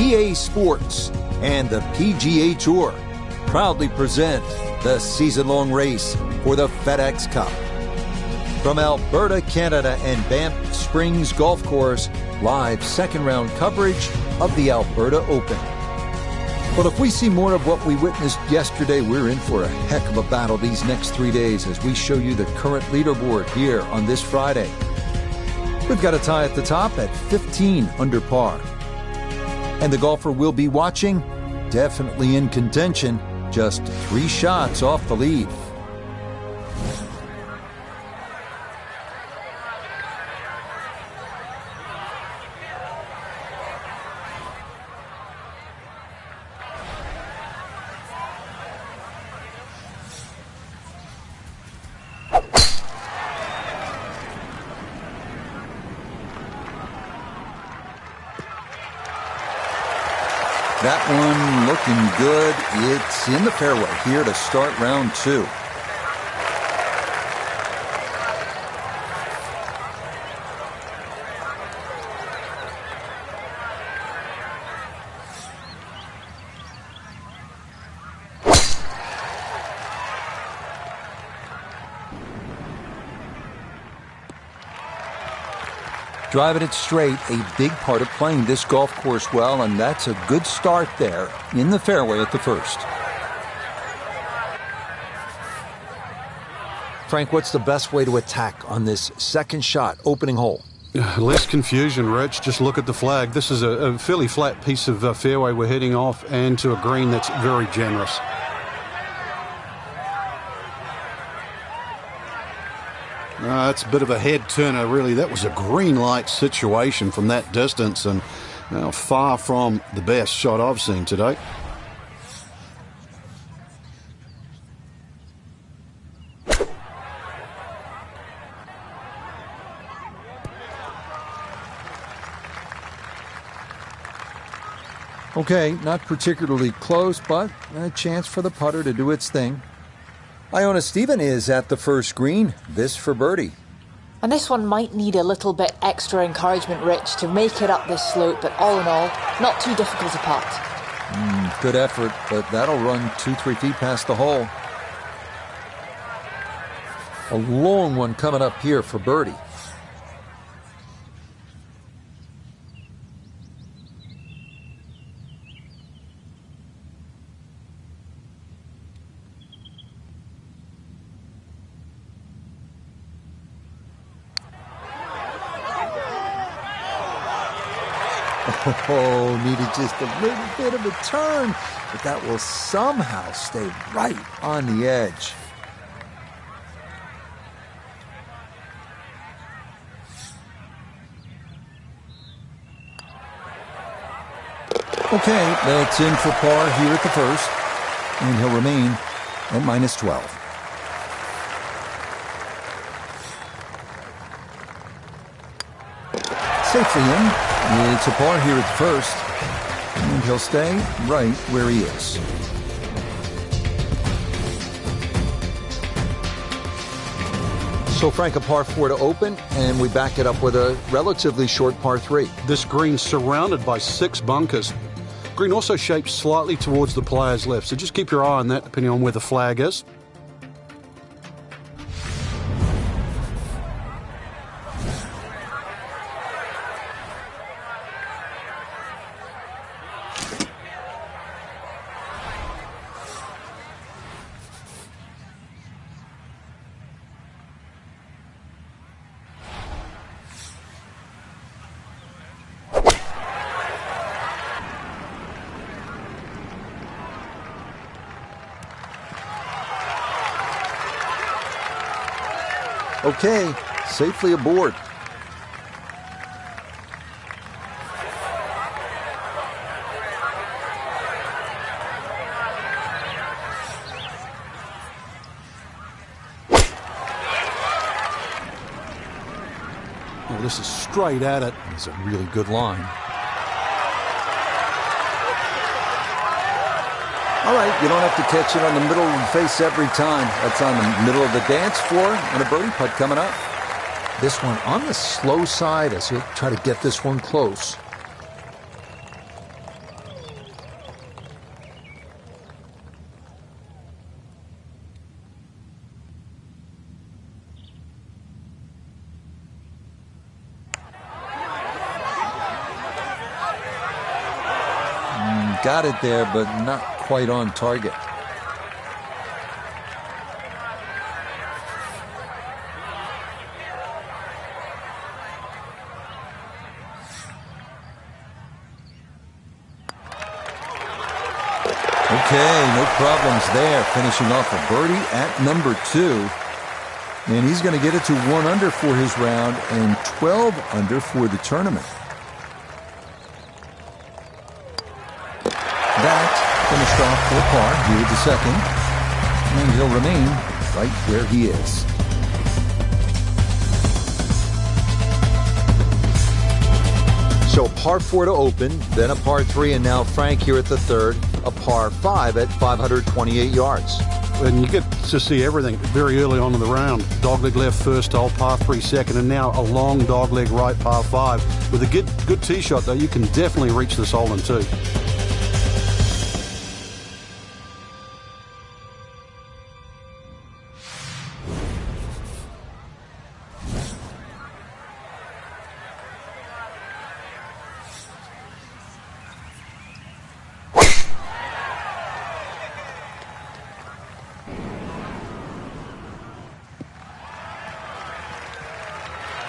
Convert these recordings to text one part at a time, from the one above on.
EA Sports and the PGA Tour proudly present the season-long race for the FedEx Cup. From Alberta, Canada and Banff Springs Golf Course, live second-round coverage of the Alberta Open. Well, if we see more of what we witnessed yesterday, we're in for a heck of a battle these next 3 days as we show you the current leaderboard here on this Friday. We've got a tie at the top at 15 under par. And the golfer we'll be watching, definitely in contention, just 3 shots off the lead. That one looking good. It's in the fairway here to start round 2. Driving it straight, a big part of playing this golf course well, and that's a good start there in the fairway at the first. Frank, what's the best way to attack on this second shot, opening hole? Less confusion, Rich. Just look at the flag. This is a fairly flat piece of fairway we're heading off, and to a green that's very generous. It's a bit of a head turner, really. That was a green light situation from that distance, and far from the best shot I've seen today. Okay, not particularly close, but a chance for the putter to do its thing. Iona Stephen is at the first green. This for birdie. And this one might need a little bit extra encouragement, Rich, to make it up this slope, but all in all, not too difficult a putt. Good effort, but that'll run 2-3 feet past the hole. A long one coming up here for birdie. Oh, needed just a little bit of a turn, but that will somehow stay right on the edge. Okay, that's in for par here at the first, and he'll remain at -12. Safely in. It's a par here at the first, and he'll stay right where he is. So, Frank, a par 4 to open, and we back it up with a relatively short par 3. This green's surrounded by 6 bunkers. Green also shaped slightly towards the player's left, so just keep your eye on that depending on where the flag is. Okay, safely aboard. Oh, this is straight at it. It's a really good line. All right, you don't have to catch it on the middle of the face every time. That's on the middle of the dance floor, and a birdie putt coming up. This one on the slow side as he'll try to get this one close. got it there, but not quite on target. Okay, no problems there. Finishing off a birdie at number 2. And he's going to get it to 1 under for his round and 12 under for the tournament. That finished off for par here at the second. And he'll remain right where he is. So a par 4 to open, then a par 3, and now Frank here at the third, a par 5 at 528 yards. And you get to see everything very early on in the round. Dogleg left first hole, par 3 second, and now a long dogleg right, par 5. With a good tee shot, though, you can definitely reach this hole in 2.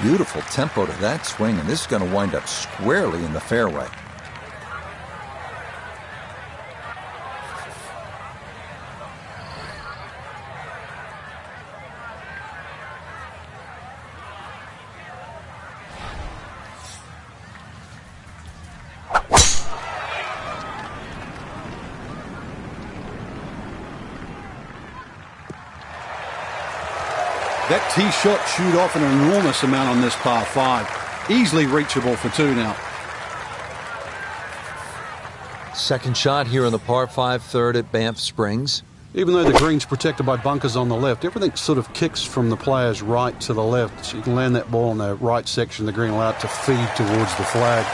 Beautiful tempo to that swing, and this is going to wind up squarely in the fairway. That tee shot chewed off an enormous amount on this par 5. Easily reachable for 2 now. Second shot here on the par 5 third at Banff Springs. Even though the green's protected by bunkers on the left, everything sort of kicks from the player's right to the left. So you can land that ball in the right section of the green, allow it to feed towards the flag.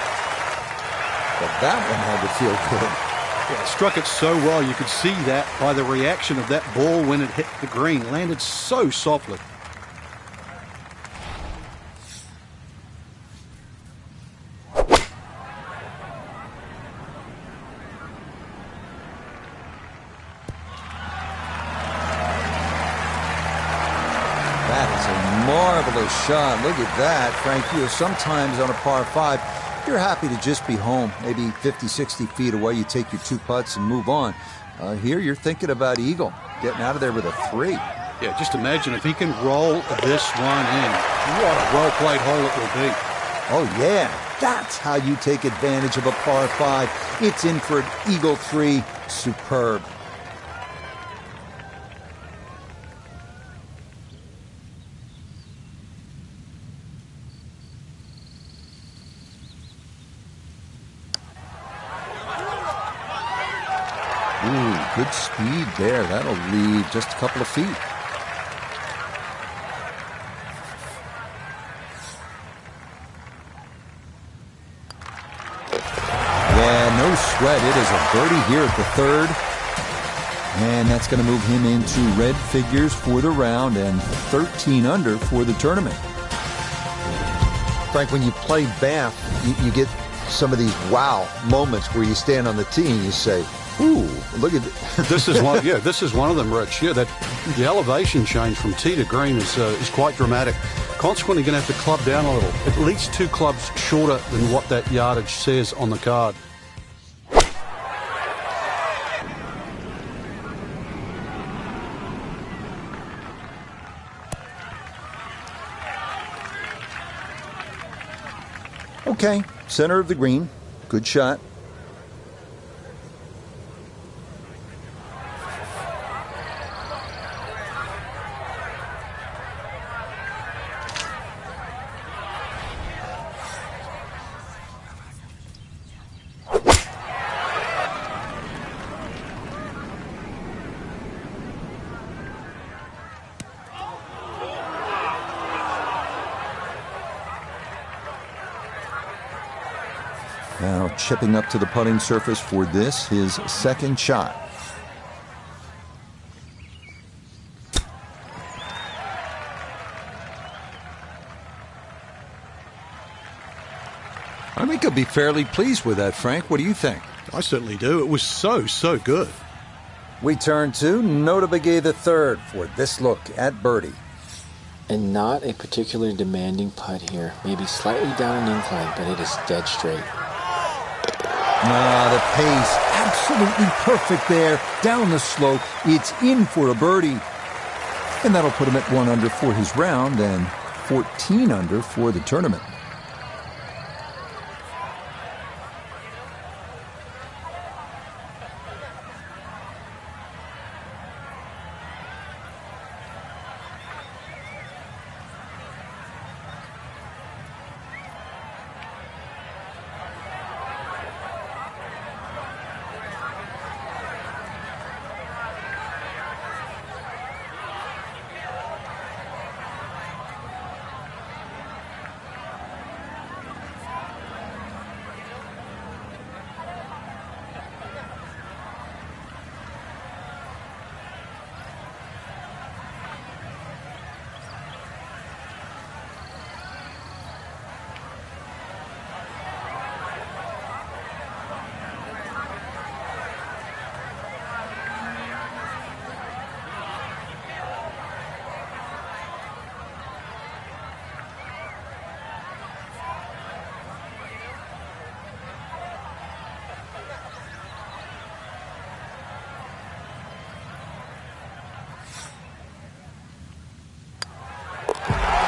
But that one had to feel good. Yeah, struck it so well, you could see that by the reaction of that ball when it hit the green. Landed so softly. Marvelous shot. Look at that, Frank. You know, sometimes on a par 5, you're happy to just be home. Maybe 50, 60 feet away, you take your 2 putts and move on. Here, you're thinking about eagle, getting out of there with a 3. Yeah, just imagine if he can roll this one in. What a well-played hole it will be. Oh, yeah. That's how you take advantage of a par 5. It's in for an eagle 3. Superb. Ooh, good speed there. That'll leave just a couple of feet. Yeah, no sweat. It is a birdie here at the third. And that's going to move him into red figures for the round and 13 under for the tournament. Frank, when you play Banff, you get some of these wow moments where you stand on the tee and you say, ooh, look at this is one. Yeah, this is one of them, Rich. Yeah, that the elevation change from tee to green is quite dramatic. Consequently, going to have to club down a little. At least 2 clubs shorter than what that yardage says on the card. Okay, center of the green. Good shot. Now chipping up to the putting surface for this, his second shot. I think he'll be fairly pleased with that, Frank. What do you think? I certainly do. It was so good. We turn to Nota Begay III for this look at birdie. And not a particularly demanding putt here. Maybe slightly down an incline, but it is dead straight. The pace, absolutely perfect there. Down the slope, it's in for a birdie. And that'll put him at 1 under for his round and 14 under for the tournament.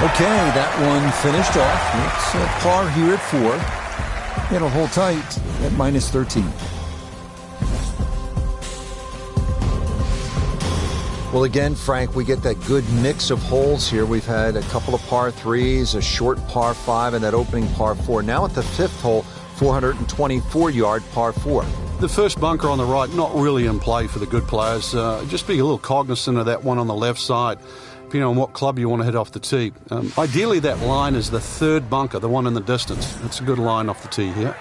Okay, that one finished off. It's a par here at 4. It'll hold tight at -13. Well, again, Frank, we get that good mix of holes here. We've had a couple of par 3s, a short par 5, and that opening par 4. Now at the 5th hole, 424-yard par 4. The first bunker on the right, not really in play for the good players. Just be a little cognizant of that one on the left side, depending on what club you want to hit off the tee. Ideally, that line is the 3rd bunker, the one in the distance. It's a good line off the tee here.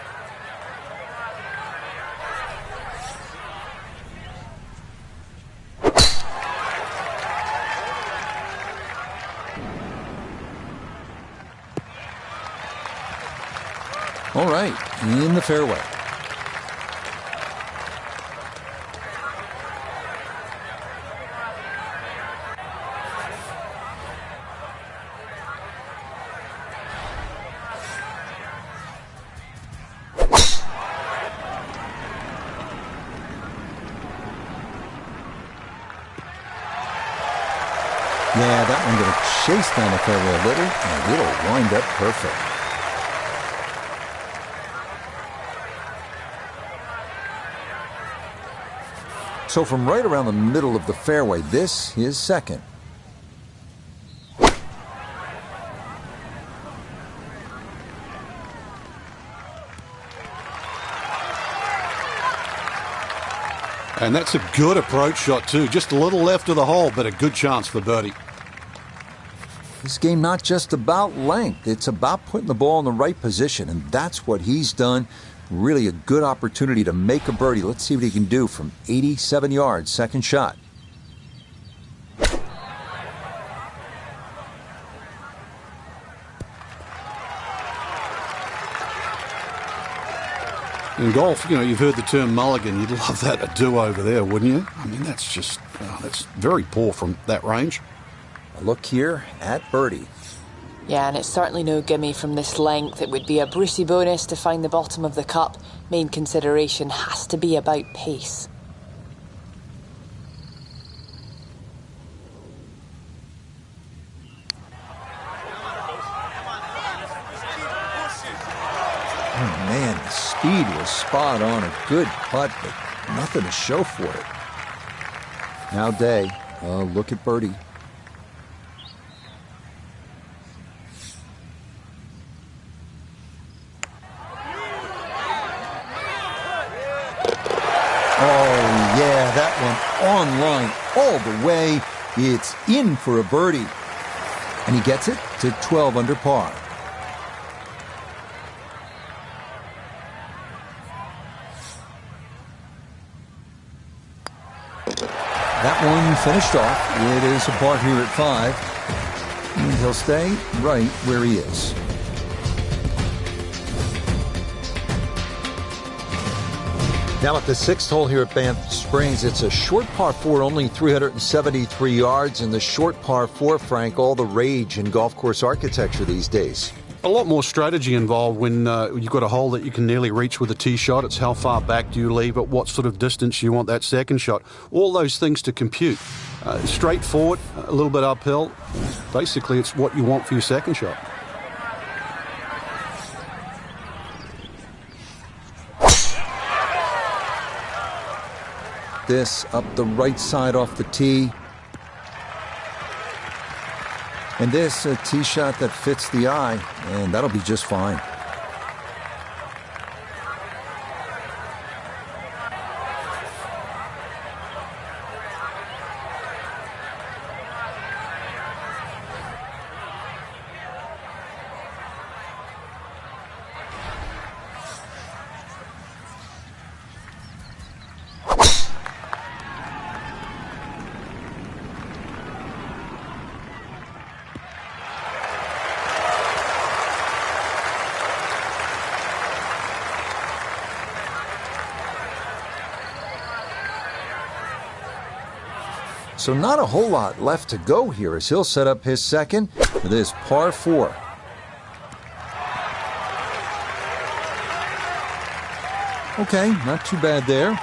All right, in the fairway. Yeah, that one going to chase down the fairway a little, and it'll wind up perfect. So from right around the middle of the fairway, this is second. And that's a good approach shot too. Just a little left of the hole, but a good chance for birdie. This game not just about length. It's about putting the ball in the right position, and that's what he's done. Really a good opportunity to make a birdie. Let's see what he can do from 87 yards, second shot. In golf, you know, you've heard the term mulligan. You'd love that, a do-over there, wouldn't you? I mean, that's just, that's very poor from that range. A look here at birdie. Yeah, and it's certainly no gimme from this length. It would be a Brucey bonus to find the bottom of the cup. Main consideration has to be about pace. Oh man, the speed was spot on. A good putt, but nothing to show for it. Now Day, look at birdie. Oh, yeah, that one on line all the way. It's in for a birdie. And he gets it to 12 under par. That one finished off. It is a par here at 5. And he'll stay right where he is. Now at the 6th hole here at Banff Springs, it's a short par 4, only 373 yards, and the short par 4, Frank, all the rage in golf course architecture these days. A lot more strategy involved when you've got a hole that you can nearly reach with a tee shot. It's how far back do you leave, at what sort of distance you want that second shot. All those things to compute. Straightforward, a little bit uphill. Basically, it's what you want for your second shot. This up the right side off the tee. And this, a tee shot that fits the eye, and that'll be just fine. So not a whole lot left to go here as he'll set up his second for this par 4. Okay, not too bad there.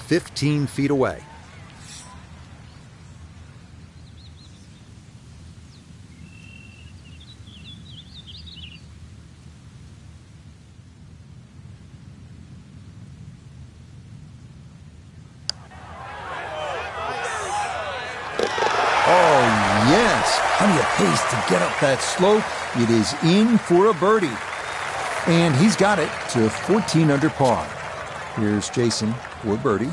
"15 feet away." Oh, yes. Plenty of pace to get up that slope. It is in for a birdie. And he's got it to 14 under par. Here's Jason for birdie.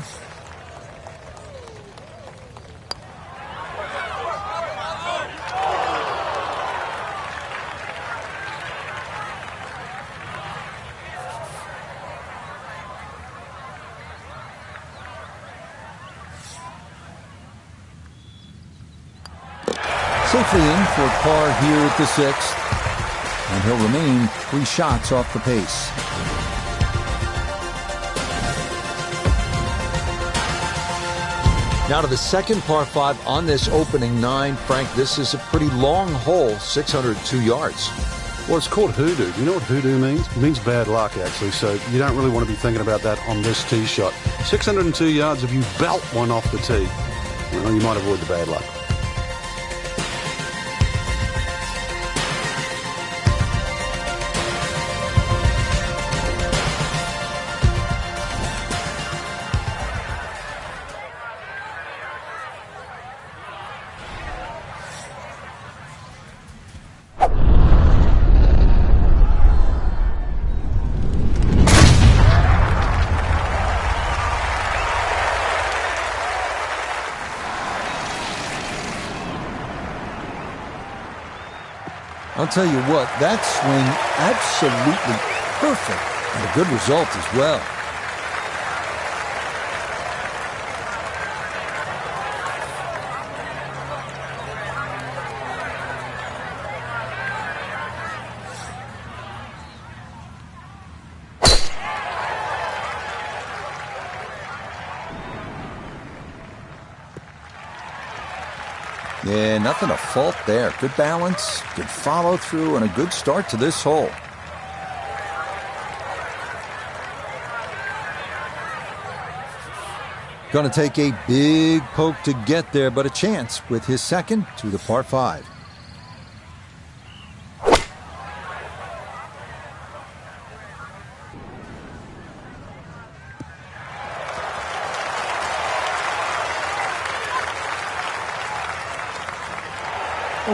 Safely in for par here at the 6th. And he'll remain 3 shots off the pace. Now to the second par 5 on this opening 9. Frank, this is a pretty long hole, 602 yards. Well, it's called hoodoo. Do you know what hoodoo means? It means bad luck, actually, so you don't really want to be thinking about that on this tee shot. 602 yards, if you belt one off the tee, well, you might avoid the bad luck. I'll tell you what, that swing, absolutely perfect, and a good result as well. Yeah, nothing to fault there. Good balance, good follow through, and a good start to this hole. Going to take a big poke to get there, but a chance with his second to the par 5.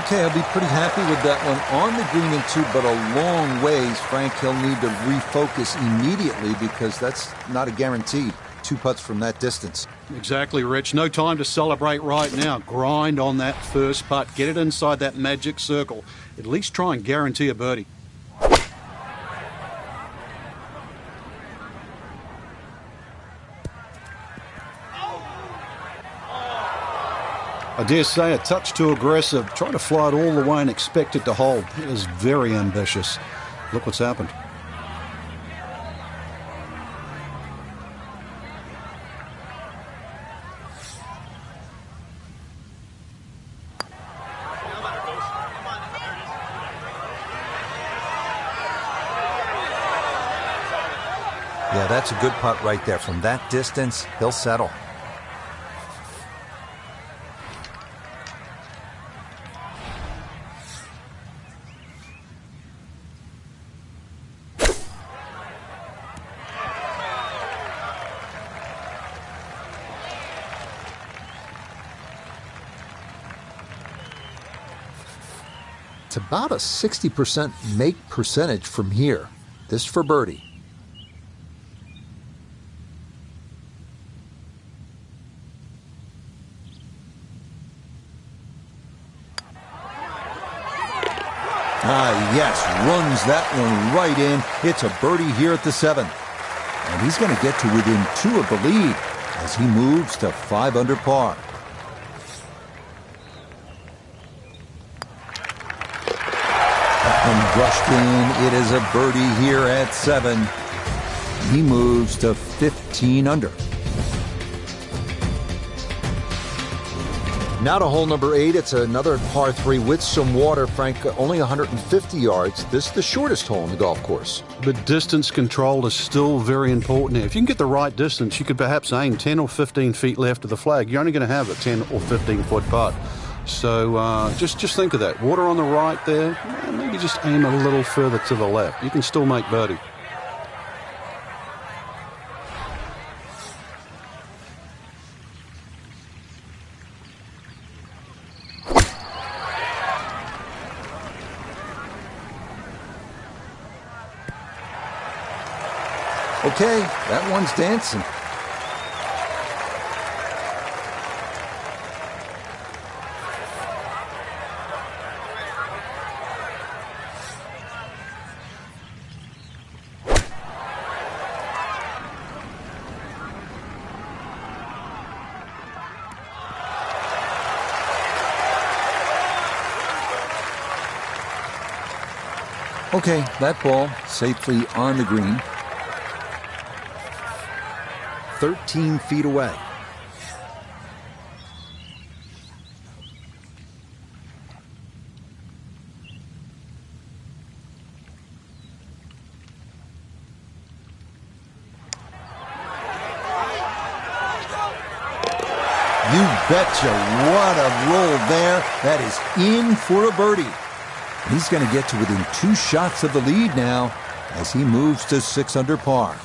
Okay, I'll be pretty happy with that one on the green and two, but a long ways. Frank, he'll need to refocus immediately because that's not a guarantee. 2 putts from that distance. Exactly, Rich. No time to celebrate right now. Grind on that first putt. Get it inside that magic circle. At least try and guarantee a birdie. I dare say a touch too aggressive. Try to fly it all the way and expect it to hold. It is very ambitious. Look what's happened. Yeah, that's a good putt right there. From that distance, he'll settle. It's about a 60% make percentage from here. This for birdie. Yes, runs that one right in. It's a birdie here at the 7th. And he's going to get to within 2 of the lead as he moves to 5 under par. That one brushed in. It is a birdie here at 7. He moves to 15 under. Now to hole number 8. It's another par 3 with some water, Frank. Only 150 yards. This is the shortest hole in the golf course. But distance control is still very important here. If you can get the right distance, you could perhaps aim 10 or 15 feet left of the flag. You're only going to have a 10 or 15 foot putt. So just think of that. Water on the right there. Maybe just aim a little further to the left. You can still make birdie. Okay, that one's dancing. Okay, that ball safely on the green. 13 feet away. You betcha. What a roll there. That is in for a birdie. He's going to get to within 2 shots of the lead now as he moves to 6 under par.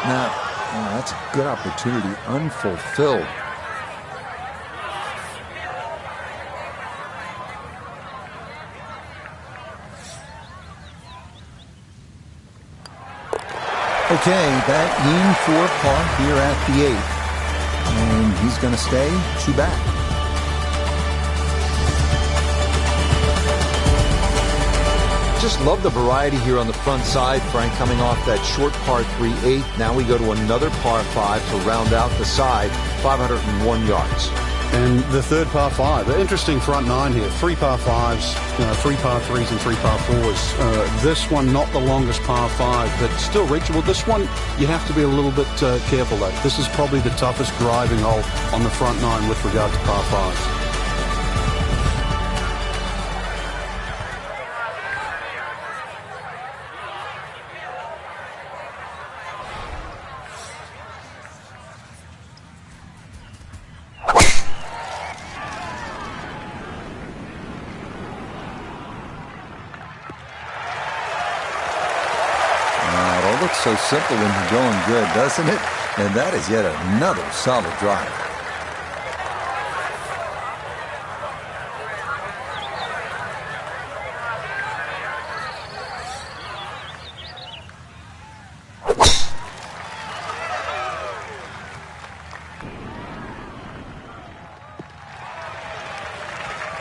Now, that's a good opportunity unfulfilled. Okay, that in for par here at the 8th. And he's going to stay 2 back. Just love the variety here on the front side, Frank, coming off that short par 3 8th. Now we go to another par 5 to round out the side, 501 yards. And the third par 5, an interesting front 9 here. 3 par 5s, 3 par 3s and 3 par 4s. This one not the longest par 5, but still reachable. This one you have to be a little bit careful though. This is probably the toughest driving hole on the front 9 with regard to par 5s. So simple when you're going good, doesn't it? And that is yet another solid drive.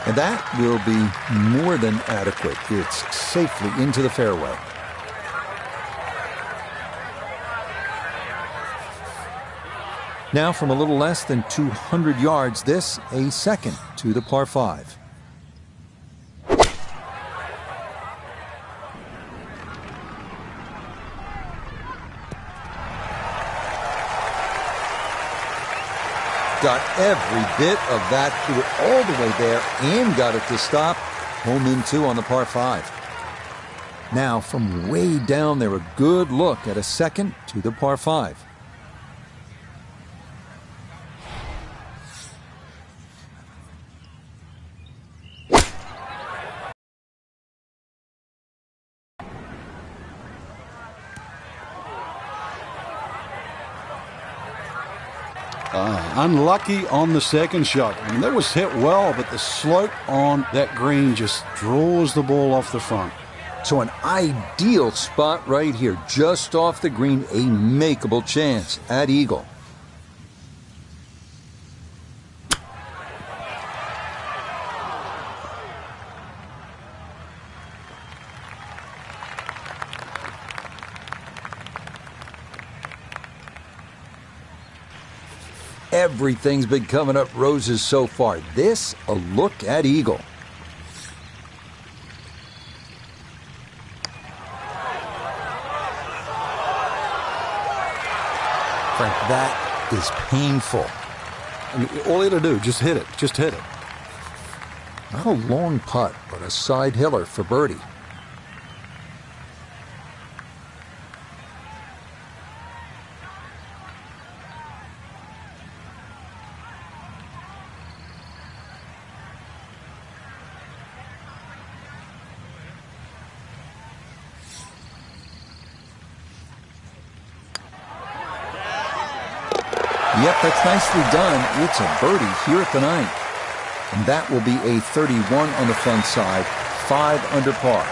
And that will be more than adequate. It's safely into the fairway. Now from a little less than 200 yards, this a second to the par 5. Got every bit of that, threw it all the way there and got it to stop. Home in 2 on the par 5. Now from way down there, a good look at a second to the par 5. Unlucky on the second shot. I mean, that was hit well, but the slope on that green just draws the ball off the front. So an ideal spot right here, just off the green, a makeable chance at eagle. Everything's been coming up roses so far. This, a look at eagle. Frank, that is painful. I mean, all you got to do, just hit it. Just hit it. Not a long putt, but a side hiller for birdie. Yep, that's nicely done. It's a birdie here at the 9th. And that will be a 31 on the front side, 5 under par.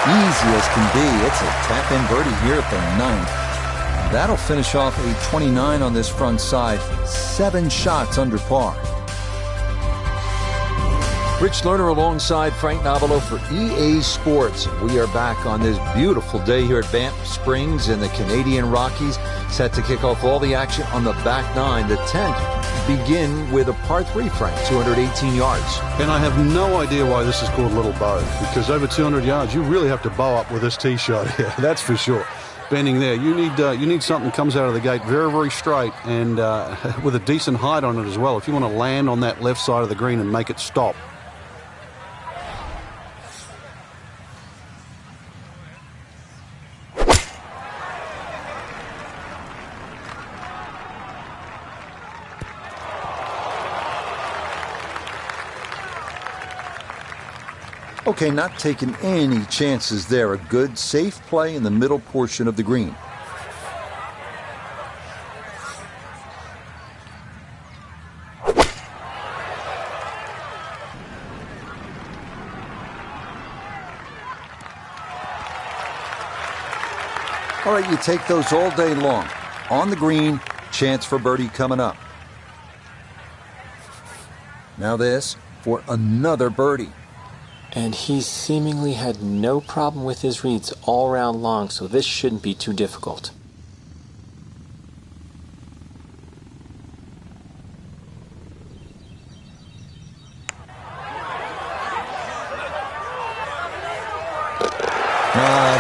Easy as can be. It's a tap-in birdie here at the 9th. That'll finish off a 29 on this front side, 7 shots under par. Rich Lerner alongside Frank Nobilo for EA Sports. We are back on this beautiful day here at Banff Springs in the Canadian Rockies, set to kick off all the action on the back 9. The 10th begin with a par 3, Frank, 218 yards. And I have no idea why this is called Little Bow, because over 200 yards, you really have to bow up with this tee shot here. That's for sure. Bending there, you need something that comes out of the gate very, very straight and with a decent height on it as well. If you want to land on that left side of the green and make it stop. Okay, not taking any chances there. A good, safe play in the middle portion of the green. All right, you take those all day long. On the green, chance for birdie coming up. Now this for another birdie. And he seemingly had no problem with his reads all round long, so this shouldn't be too difficult.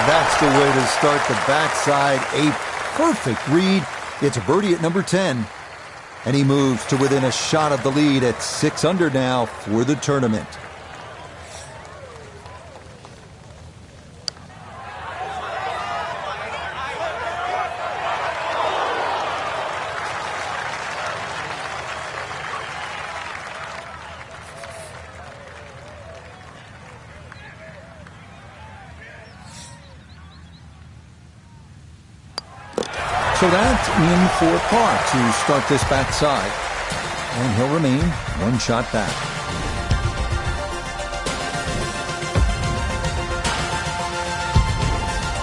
That's the way to start the backside. A perfect read. It's a birdie at number 10. And he moves to within a shot of the lead at 6 under now for the tournament. So that's in for par to start this backside. And he'll remain one shot back.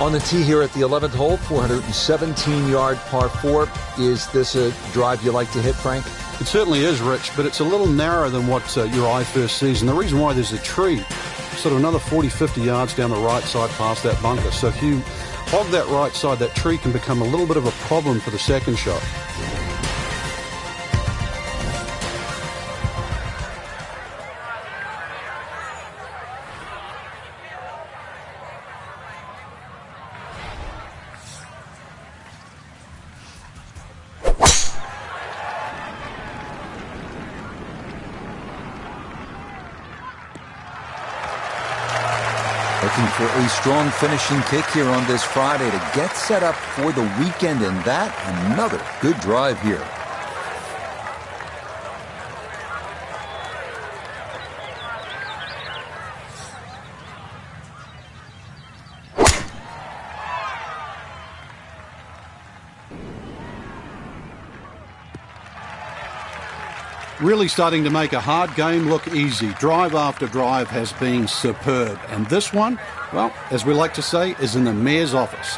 On the tee here at the 11th hole, 417-yard par 4. Is this a drive you like to hit, Frank? It certainly is, Rich, but it's a little narrower than what your eye first sees. And the reason why, there's a tree sort of another 40, 50 yards down the right side past that bunker. So if you hog that right side, that tree can become a little bit of a problem for the second shot. Looking for a strong finishing kick here on this Friday to get set up for the weekend, and that another good drive here. Really starting to make a hard game look easy. Drive after drive has been superb. And this one, well, as we like to say, is in the mayor's office.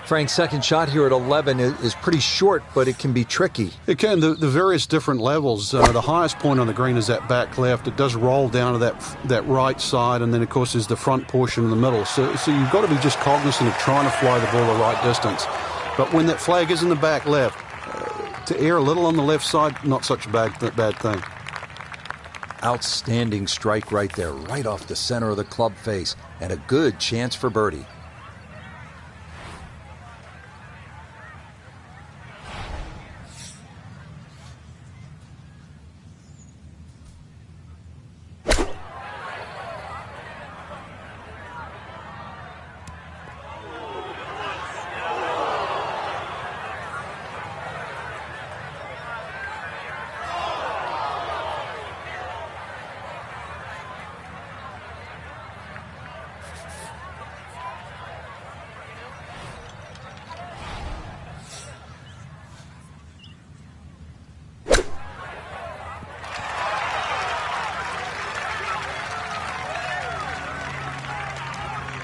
Frank's second shot here at 11 is pretty short, but it can be tricky. It can. The various different levels. The highest point on the green is that back left. It does roll down to that right side, and then, of course, there's the front portion in the middle. So you've got to be just cognizant of trying to fly the ball the right distance. But when that flag is in the back left, to err a little on the left side, not such a bad thing. Outstanding strike right there, right off the center of the club face, and a good chance for birdie.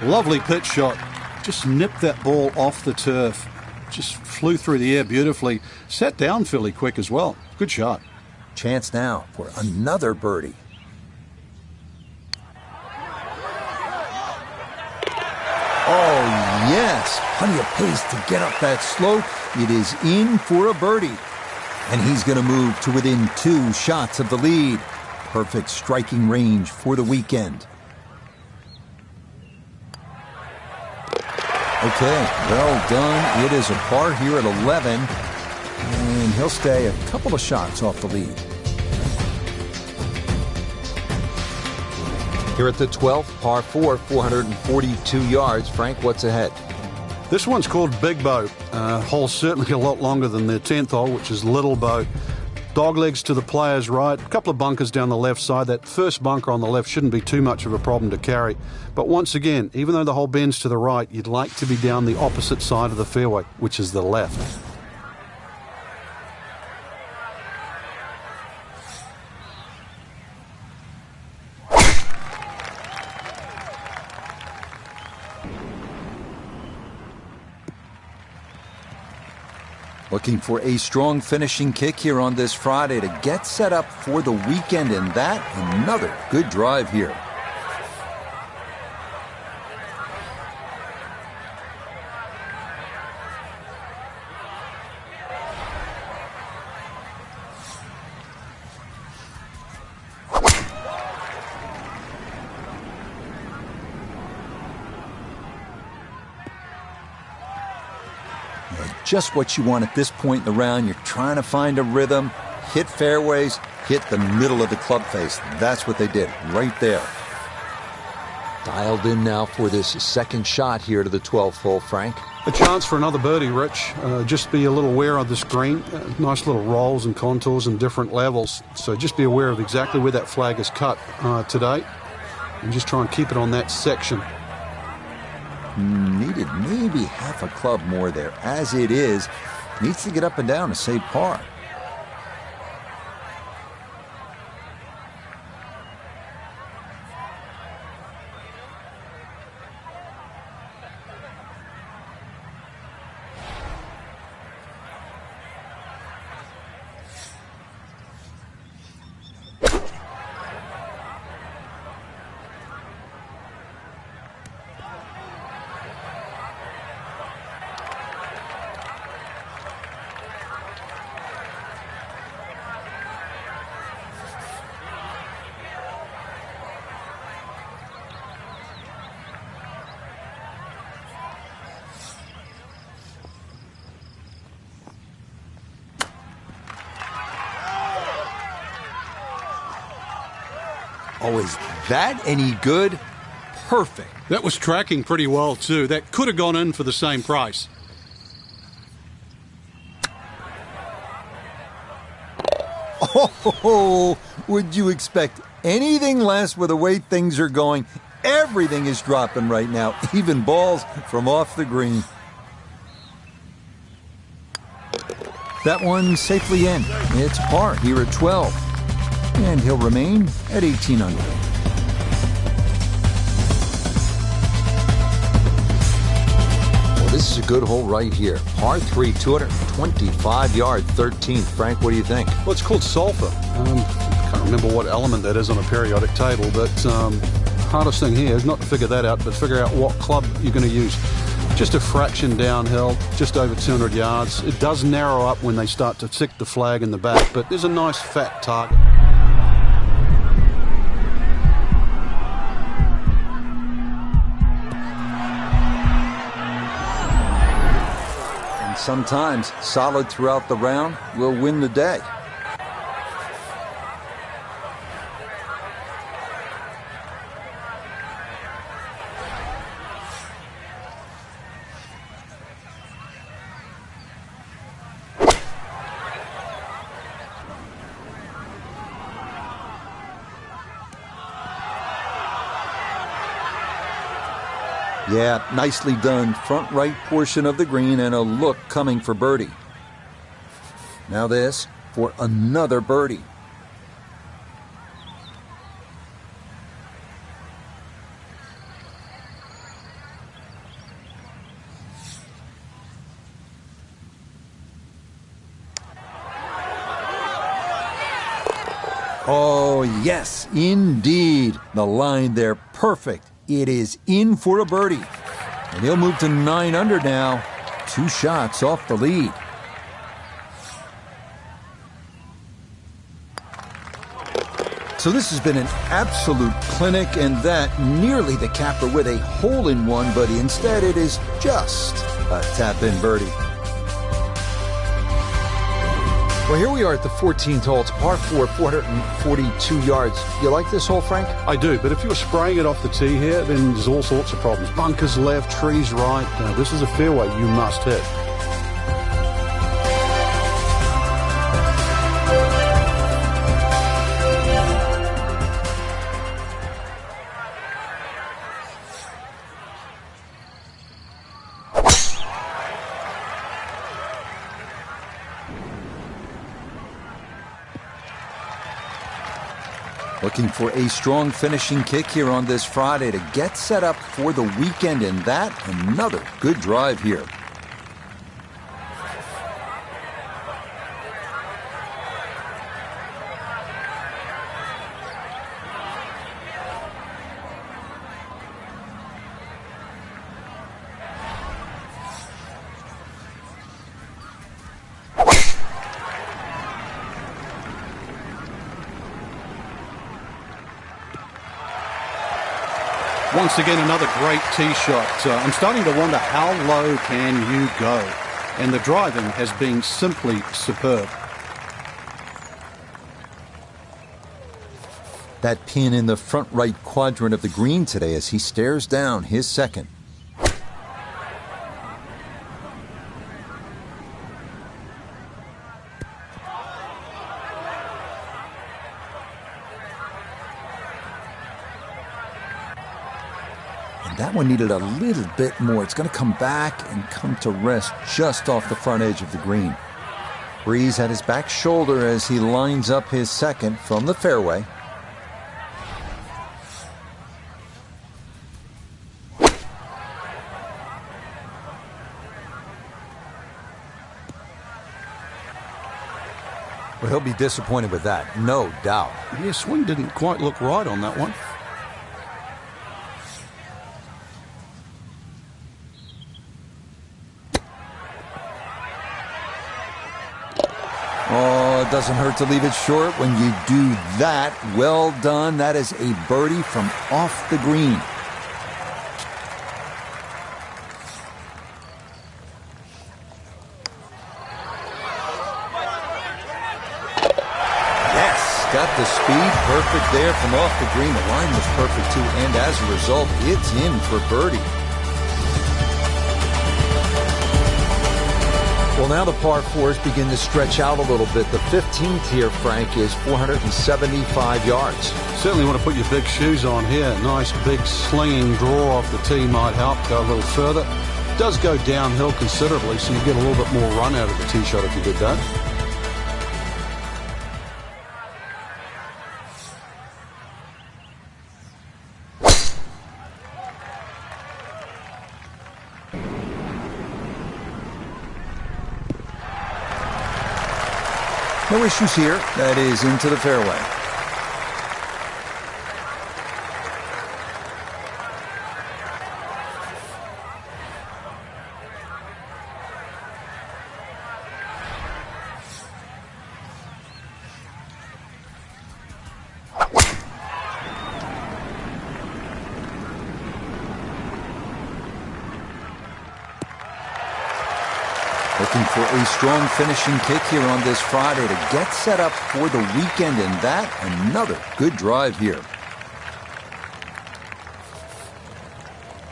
Lovely pitch shot. Just nipped that ball off the turf. Just flew through the air beautifully. Sat down fairly quick as well. Good shot. Chance now for another birdie. Oh, yes. Plenty of pace to get up that slope. It is in for a birdie. And he's going to move to within 2 shots of the lead. Perfect striking range for the weekend. Okay, well done. It is a par here at 11. And he'll stay a couple of shots off the lead. Here at the 12th, par 4, 442 yards. Frank, what's ahead? This one's called Big Boat. Hole's certainly a lot longer than the 10th hole, which is Little Boat. Dog legs to the player's right, a couple of bunkers down the left side. That first bunker on the left shouldn't be too much of a problem to carry. But once again, even though the hole bends to the right, you'd like to be down the opposite side of the fairway, which is the left. Looking for a strong finishing kick here on this Friday to get set up for the weekend, and that another good drive here. Just what you want at this point in the round. You're trying to find a rhythm, hit fairways, hit the middle of the club face. That's what they did right there. Dialed in now for this second shot here to the 12th hole, Frank. A chance for another birdie, Rich. Just be a little aware of this green. Nice little rolls and contours and different levels. So just be aware of exactly where that flag is cut today. And just try and keep it on that section. Needed maybe half a club more there. As it is, needs to get up and down to save par. Oh, is that any good? Perfect. That was tracking pretty well, too. That could have gone in for the same price. Oh, would you expect anything less with the way things are going? Everything is dropping right now, even balls from off the green. That one safely in. It's par here at 12. And he'll remain at 18 under. Well, this is a good hole right here. Par 3, 225 yard, 13th. Frank, what do you think? Well, it's called sulfur. I can't remember what element that is on a periodic table, but hardest thing here is not to figure that out, but figure out what club you're going to use. Just a fraction downhill, just over 200 yards. It does narrow up when they start to tick the flag in the back, but there's a nice fat target. And sometimes solid throughout the round will win the day. Yeah, nicely done. Front right portion of the green and a look coming for birdie. Now this for another birdie. Oh, yes, indeed. The line there, perfect. It is in for a birdie. And he'll move to 9 under now. 2 shots off the lead. So this has been an absolute clinic, and that nearly the capper with a hole-in-one, but instead it is just a tap-in birdie. Well, here we are at the 14th hole. It's par 4, 442 yards. You like this hole, Frank? I do, but if you were spraying it off the tee here, then there's all sorts of problems. Bunkers left, trees right. This is a fairway you must hit. Looking for a strong finishing kick here on this Friday to get set up for the weekend, and that another good drive here. Once again, another great tee shot. I'm starting to wonder how low can you go? And the driving has been simply superb. That pin in the front right quadrant of the green today as he stares down his second. That one needed a little bit more. It's going to come back and come to rest just off the front edge of the green. Breeze at his back shoulder as he lines up his second from the fairway. Well, he'll be disappointed with that, no doubt. Yeah, swing didn't quite look right on that one. Oh, it doesn't hurt to leave it short when you do that. Well done. That is a birdie from off the green. Got the speed perfect there from off the green. The line was perfect too, and as a result, it's in for birdie. Well, now the par fours begin to stretch out a little bit. The 15th here, Frank, is 475 yards. Certainly want to put your big shoes on here. Nice big slinging draw off the tee might help go a little further. It does go downhill considerably, so you get a little bit more run out of the tee shot if you did that. No issues here. That is into the fairway. Looking for a strong finishing kick here on this Friday to get set up for the weekend, and that another good drive here.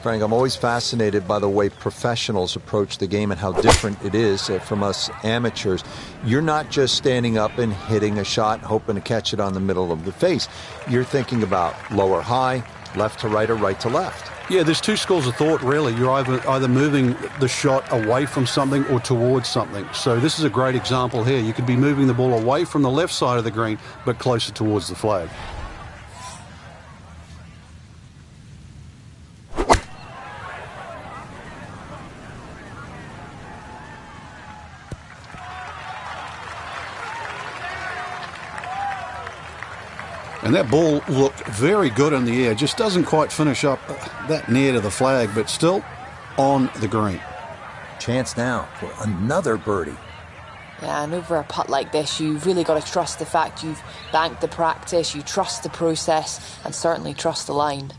Frank, I'm always fascinated by the way professionals approach the game and how different it is from us amateurs. You're not just standing up and hitting a shot, hoping to catch it on the middle of the face. You're thinking about lower high, left to right, or right to left. Yeah, there's two schools of thought, really. You're either moving the shot away from something or towards something. So this is a great example here. You could be moving the ball away from the left side of the green, but closer towards the flag. And that ball looked very good in the air. Just doesn't quite finish up that near to the flag, but still on the green. Chance now for another birdie. Yeah, and over a putt like this, you've really got to trust the fact you've banked the practice, you trust the process, and certainly trust the line.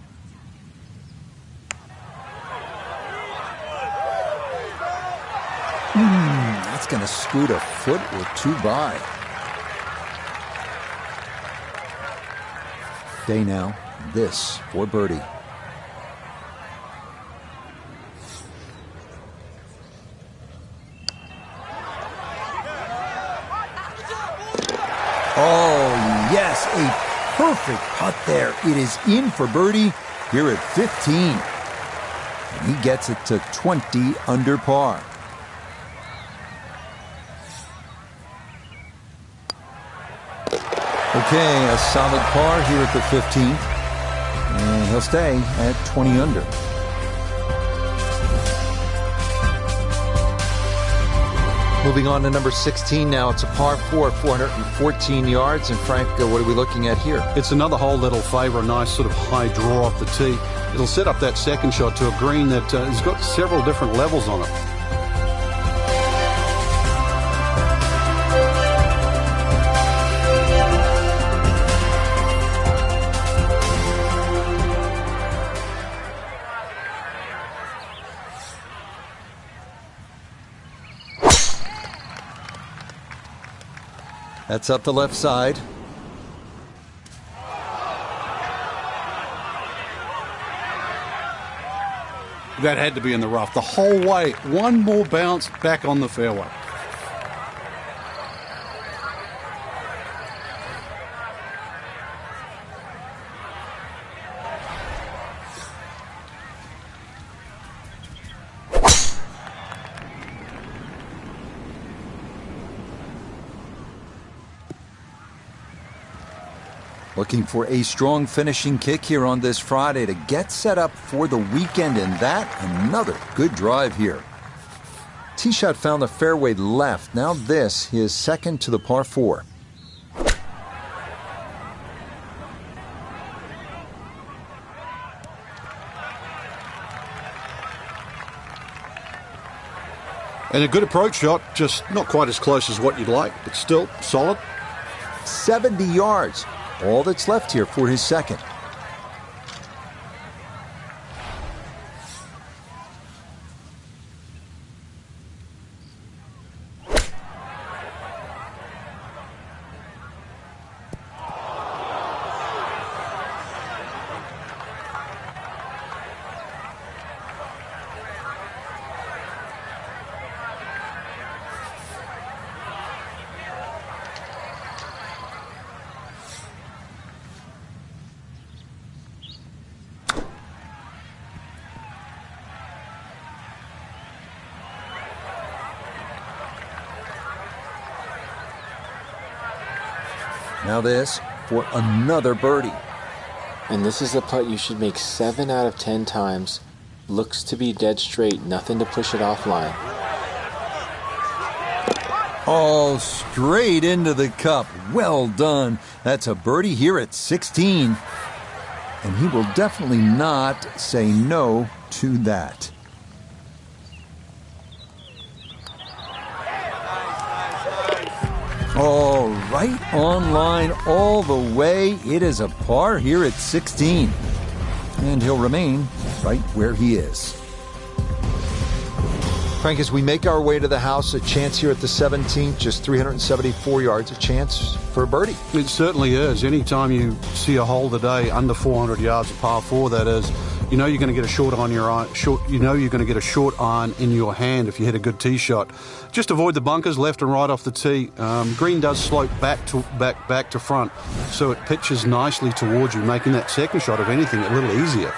That's going to scoot a foot or two by. Day now, this for birdie. Oh, yes, a perfect putt there. It is in for birdie here at 15. And he gets it to 20 under par. Okay, a solid par here at the 15th, and he'll stay at 20 under. Moving on to number 16 now. It's a par 4, 414 yards. And Frank, what are we looking at here? It's another hole that'll favor a nice sort of high draw off the tee. It'll set up that second shot to a green that has got several different levels on it. That's up the left side. That had to be in the rough the whole way. One more bounce back on the fairway. Looking for a strong finishing kick here on this Friday to get set up for the weekend, and that another good drive here. Tee shot found the fairway left. Now this, his second to the par 4. And a good approach shot, just not quite as close as what you'd like, but still solid. 70 yards. All that's left here for his second. Now this for another birdie. And this is the putt you should make 7 out of 10 times. Looks to be dead straight, nothing to push it offline. Oh, straight into the cup. Well done. That's a birdie here at 16. And he will definitely not say no to that. Oh, right on line all the way. It is a par here at 16. And he'll remain right where he is. Frank, as we make our way to the house, a chance here at the 17th, just 374 yards, a chance for a birdie. It certainly is. Anytime you see a hole today under 400 yards, a par 4 that is, you know you're going to get a short on your iron. You know you're going to get a short iron in your hand if you hit a good tee shot. Just avoid the bunkers left and right off the tee. Green does slope back to front, so it pitches nicely towards you, making that second shot, if anything, a little easier.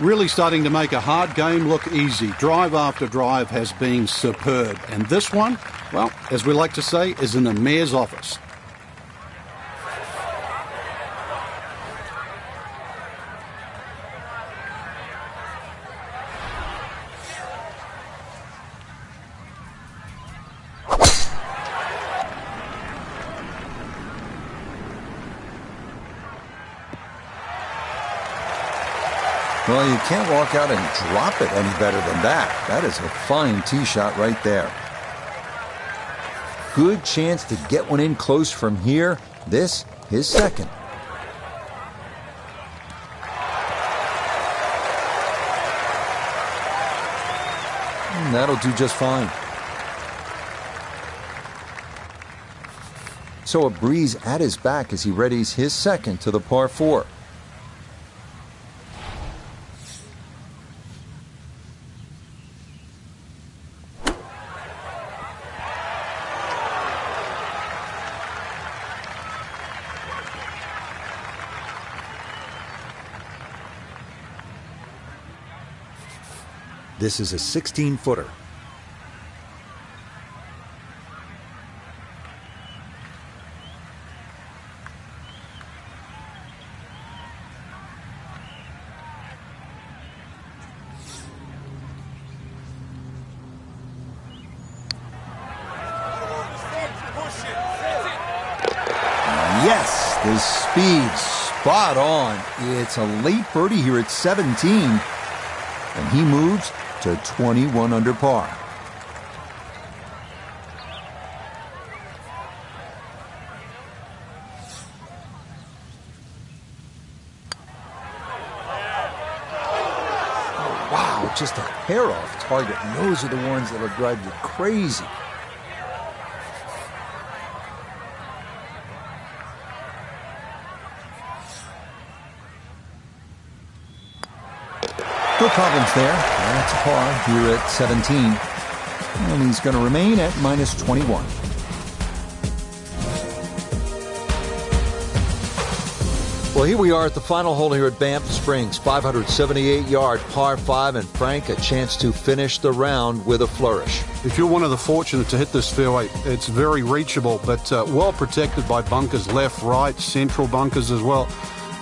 Really starting to make a hard game look easy. Drive after drive has been superb. And this one, well, as we like to say, is in the mayor's office. Well, you can't walk out and drop it any better than that. That is a fine tee shot right there. Good chance to get one in close from here. This, his second. And that'll do just fine. So a breeze at his back as he readies his second to the par 4. This is a 16-footer. Yes, the speed spot on. It's a late birdie here at 17. And he moves to 21 under par. Oh, wow, just a hair off target. And those are the ones that'll drive you crazy. No problems there. That's a par here at 17. And he's going to remain at minus 21. Well, here we are at the final hole here at Banff Springs, 578-yard par 5, and Frank, a chance to finish the round with a flourish. If you're one of the fortunate to hit this fairway, it's very reachable, but well protected by bunkers, left, right, central bunkers as well.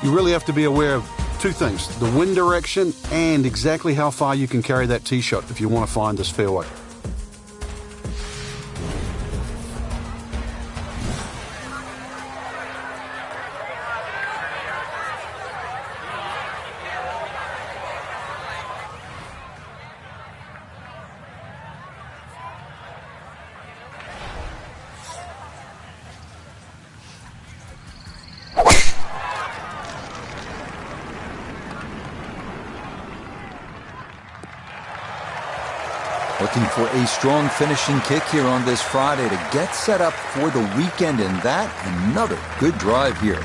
You really have to be aware of two things, the wind direction and exactly how far you can carry that tee shot if you want to find this fairway. Looking for a strong finishing kick here on this Friday to get set up for the weekend, and that another good drive here.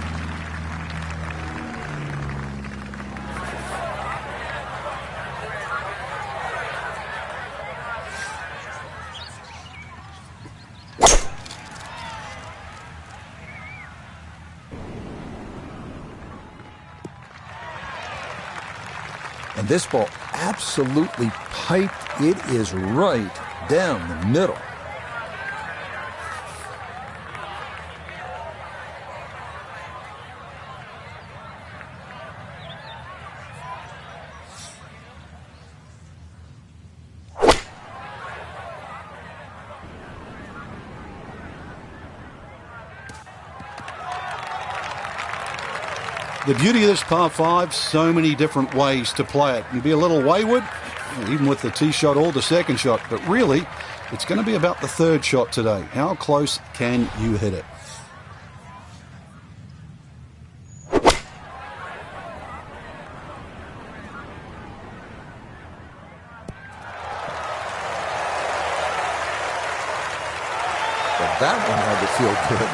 And this ball absolutely piped. It is right down the middle. The beauty of this par 5, so many different ways to play it. You'd be a little wayward, even with the tee shot or the second shot, but really, it's going to be about the third shot today. How close can you hit it? But that one had to feel good.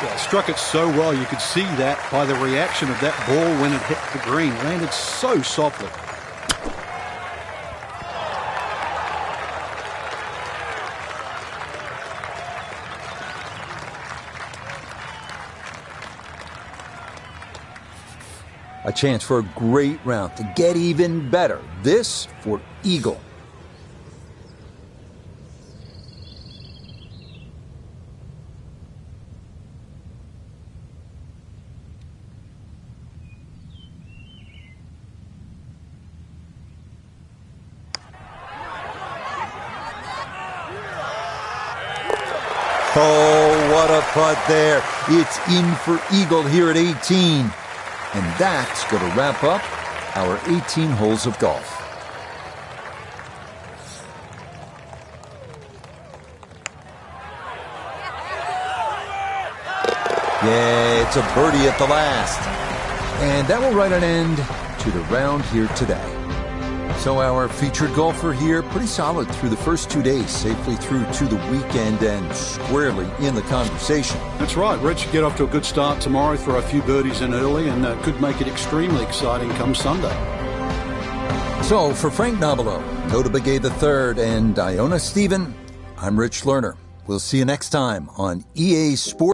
Yeah, struck it so well, you could see that by the reaction of that ball when it hit the green. Landed so softly. A chance for a great round to get even better. This for Eagle. Oh, what a putt there. It's in for Eagle here at 18. And that's going to wrap up our 18 holes of golf. Yeah, it's a birdie at the last. And that will write an end to the round here today. So our featured golfer here, pretty solid through the first 2 days, safely through to the weekend and squarely in the conversation. That's right, Rich. Get off to a good start tomorrow, throw a few birdies in early, and could make it extremely exciting come Sunday. So for Frank Nobilo, Nota Begay III, and Iona Stephen, I'm Rich Lerner. We'll see you next time on EA Sports.